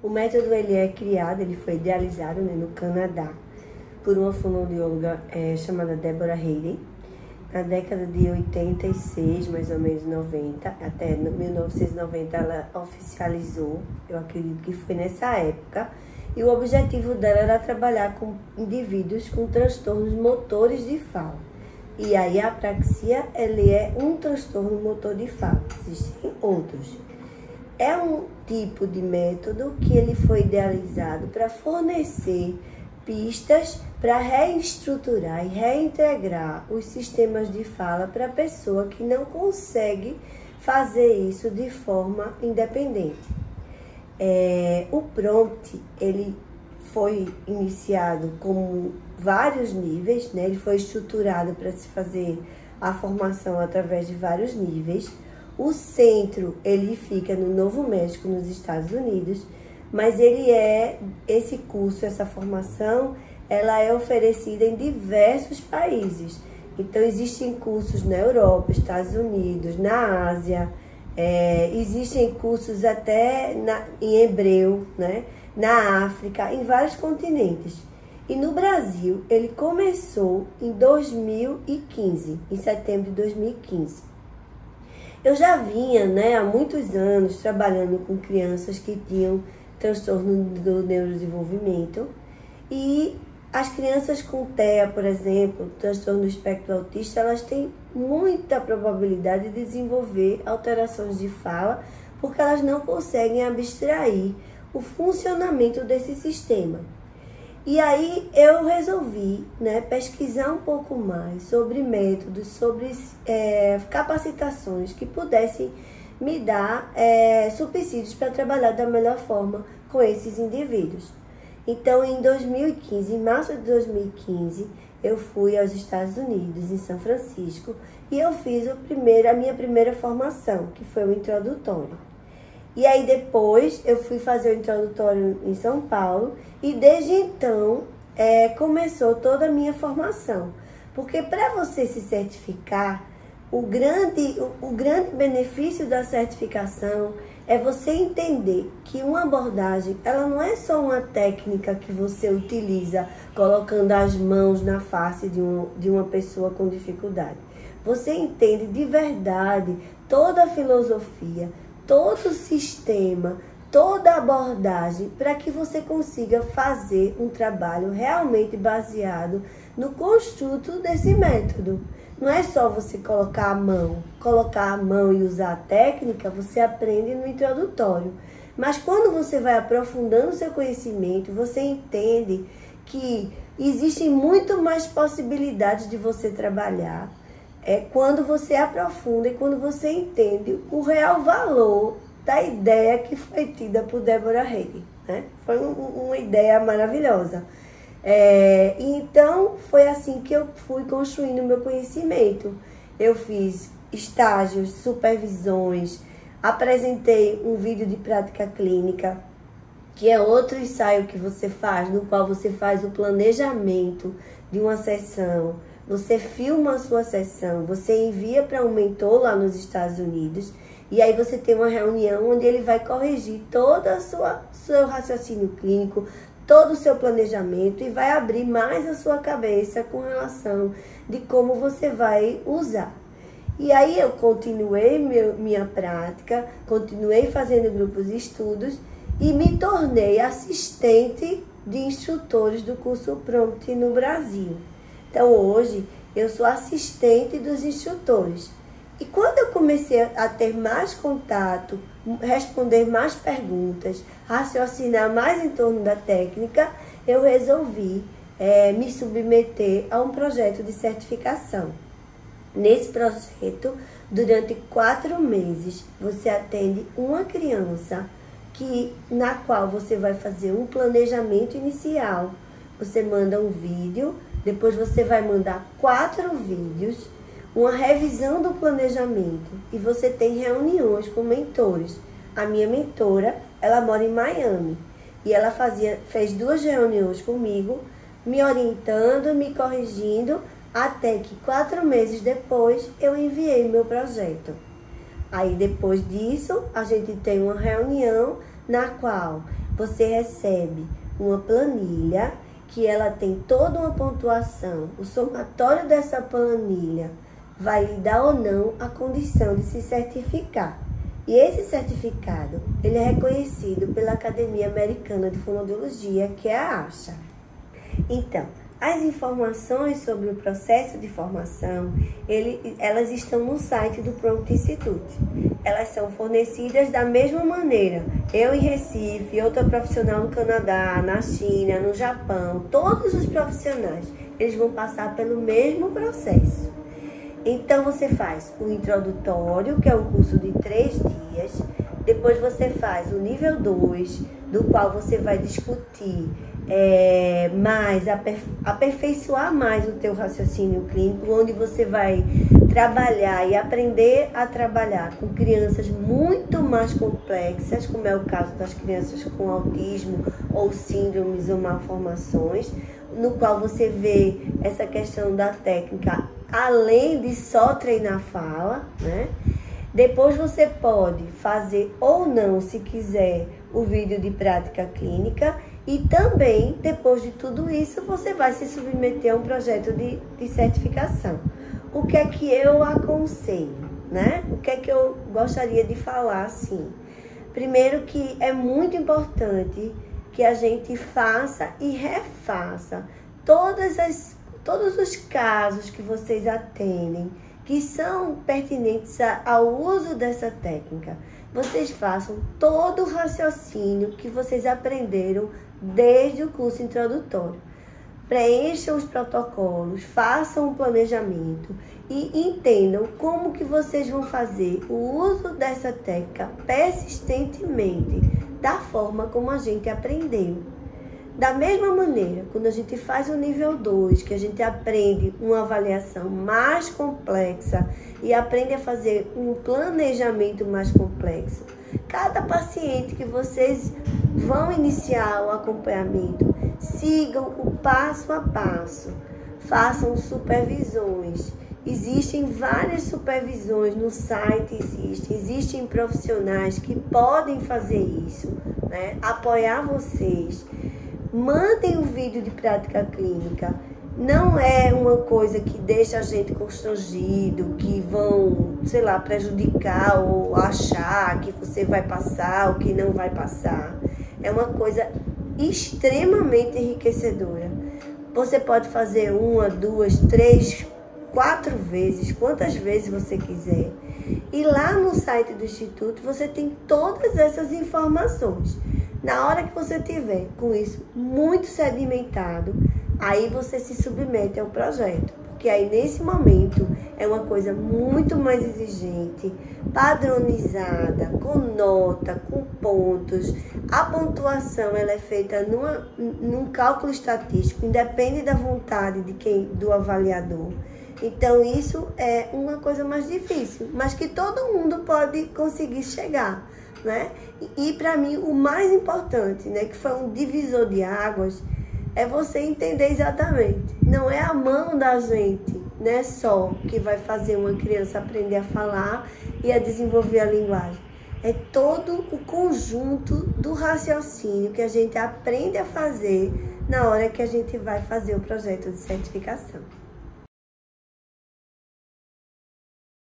O método ele é criado, ele foi idealizado, né, no Canadá por uma fonoaudióloga chamada Deborah Hayden, na década de 86, mais ou menos 90, até 1990 ela oficializou, eu acredito que foi nessa época, e o objetivo dela era trabalhar com indivíduos com transtornos motores de fala. E aí a apraxia, ele é um transtorno motor de fala, existem outros. É um tipo de método que ele foi idealizado para fornecer pistas para reestruturar e reintegrar os sistemas de fala para a pessoa que não consegue fazer isso de forma independente. O prompt, ele foi iniciado com vários níveis, né? Ele foi estruturado para se fazer a formação através de vários níveis. O centro, ele fica no Novo México, nos Estados Unidos, mas esse curso, essa formação, ela é oferecida em diversos países. Então, existem cursos na Europa, Estados Unidos, na Ásia, existem cursos até em hebreu, né? Na África, em vários continentes. E no Brasil, ele começou em 2015, em setembro de 2015. Eu já vinha, né, há muitos anos trabalhando com crianças que tinham transtorno do neurodesenvolvimento, e as crianças com TEA, por exemplo, transtorno do espectro autista, elas têm muita probabilidade de desenvolver alterações de fala, porque elas não conseguem abstrair o funcionamento desse sistema. E aí eu resolvi, né, pesquisar um pouco mais sobre métodos, sobre capacitações que pudessem me dar subsídios para trabalhar da melhor forma com esses indivíduos. Então, em 2015, em março de 2015, eu fui aos Estados Unidos, em São Francisco, e eu fiz a minha primeira formação, que foi o introdutório. E aí depois eu fui fazer o introdutório em São Paulo, e desde então começou toda a minha formação. Porque para você se certificar, o grande benefício da certificação é você entender que uma abordagem, ela não é só uma técnica que você utiliza colocando as mãos na face de uma pessoa com dificuldade. Você entende de verdade toda a filosofia, todo o sistema, toda a abordagem para que você consiga fazer um trabalho realmente baseado no construto desse método. Não é só você colocar a mão e usar a técnica, você aprende no introdutório. Mas quando você vai aprofundando o seu conhecimento, você entende que existem muito mais possibilidades de você trabalhar quando você aprofunda e quando você entende o real valor da ideia que foi tida por Deborah Hayden, né? Foi uma ideia maravilhosa. Então, foi assim que eu fui construindo o meu conhecimento. Eu fiz estágios, supervisões, apresentei um vídeo de prática clínica, que é outro ensaio que você faz, no qual você faz o planejamento de uma sessão, você filma a sua sessão, você envia para um mentor lá nos Estados Unidos, e aí você tem uma reunião onde ele vai corrigir todo o seu raciocínio clínico, todo o seu planejamento, e vai abrir mais a sua cabeça com relação de como você vai usar. E aí eu continuei minha prática, continuei fazendo grupos de estudos e me tornei assistente de instrutores do curso Prompt no Brasil. Então hoje eu sou assistente dos instrutores. E quando eu comecei a ter mais contato, responder mais perguntas, raciocinar mais em torno da técnica, eu resolvi me submeter a um projeto de certificação. Nesse projeto, durante 4 meses, você atende uma criança na qual você vai fazer um planejamento inicial. Você manda um vídeo, depois você vai mandar 4 vídeos, uma revisão do planejamento, e você tem reuniões com mentores. A minha mentora, ela mora em Miami, e ela fez 2 reuniões comigo, me orientando, me corrigindo, até que 4 meses depois eu enviei meu projeto. Aí depois disso, a gente tem uma reunião na qual você recebe uma planilha que ela tem toda uma pontuação. O somatório dessa planilha vai lhe dar ou não a condição de se certificar. E esse certificado, ele é reconhecido pela Academia Americana de Fonoaudiologia, que é a ASHA. Então, as informações sobre o processo de formação, elas estão no site do Prompt Institute. Elas são fornecidas da mesma maneira. Eu em Recife, outra profissional no Canadá, na China, no Japão, todos os profissionais, eles vão passar pelo mesmo processo. Então, você faz o introdutório, que é um curso de 3 dias. Depois você faz o nível 2, do qual você vai discutir aperfeiçoar mais o teu raciocínio clínico, onde você vai trabalhar e aprender a trabalhar com crianças muito mais complexas, como é o caso das crianças com autismo ou síndromes ou malformações, no qual você vê essa questão da técnica, além de só treinar fala, né? Depois você pode fazer ou não, se quiser, o vídeo de prática clínica. E também, depois de tudo isso, você vai se submeter a um projeto de certificação. O que é que eu aconselho, né? O que é que eu gostaria de falar, assim? Primeiro que é muito importante que a gente faça e refaça todos os casos que vocês atendem, que são pertinentes ao uso dessa técnica. Vocês façam todo o raciocínio que vocês aprenderam desde o curso introdutório. Preencham os protocolos, façam um planejamento e entendam como que vocês vão fazer o uso dessa técnica persistentemente, da forma como a gente aprendeu. Da mesma maneira, quando a gente faz o nível 2, que a gente aprende uma avaliação mais complexa e aprende a fazer um planejamento mais complexo, cada paciente que vocês vão iniciar o acompanhamento, sigam o passo a passo, façam supervisões. Existem várias supervisões no site, existem profissionais que podem fazer isso, né? Apoiar vocês. Mandem o vídeo de prática clínica. Não é uma coisa que deixa a gente constrangido, que vão, sei lá, prejudicar ou achar que você vai passar ou que não vai passar. É uma coisa extremamente enriquecedora. Você pode fazer 1, 2, 3, 4 vezes, quantas vezes você quiser. E lá no site do Instituto você tem todas essas informações. Na hora que você tiver com isso muito sedimentado, aí você se submete ao projeto. Porque aí nesse momento é uma coisa muito mais exigente, padronizada, com nota, com pontos. A pontuação ela é feita num cálculo estatístico, independe da vontade do avaliador. Então isso é uma coisa mais difícil, mas que todo mundo pode conseguir chegar, né? E para mim o mais importante, né, que foi um divisor de águas, é você entender exatamente. Não é a mão da gente, né, só que vai fazer uma criança aprender a falar e a desenvolver a linguagem. É todo o conjunto do raciocínio que a gente aprende a fazer na hora que a gente vai fazer o projeto de certificação.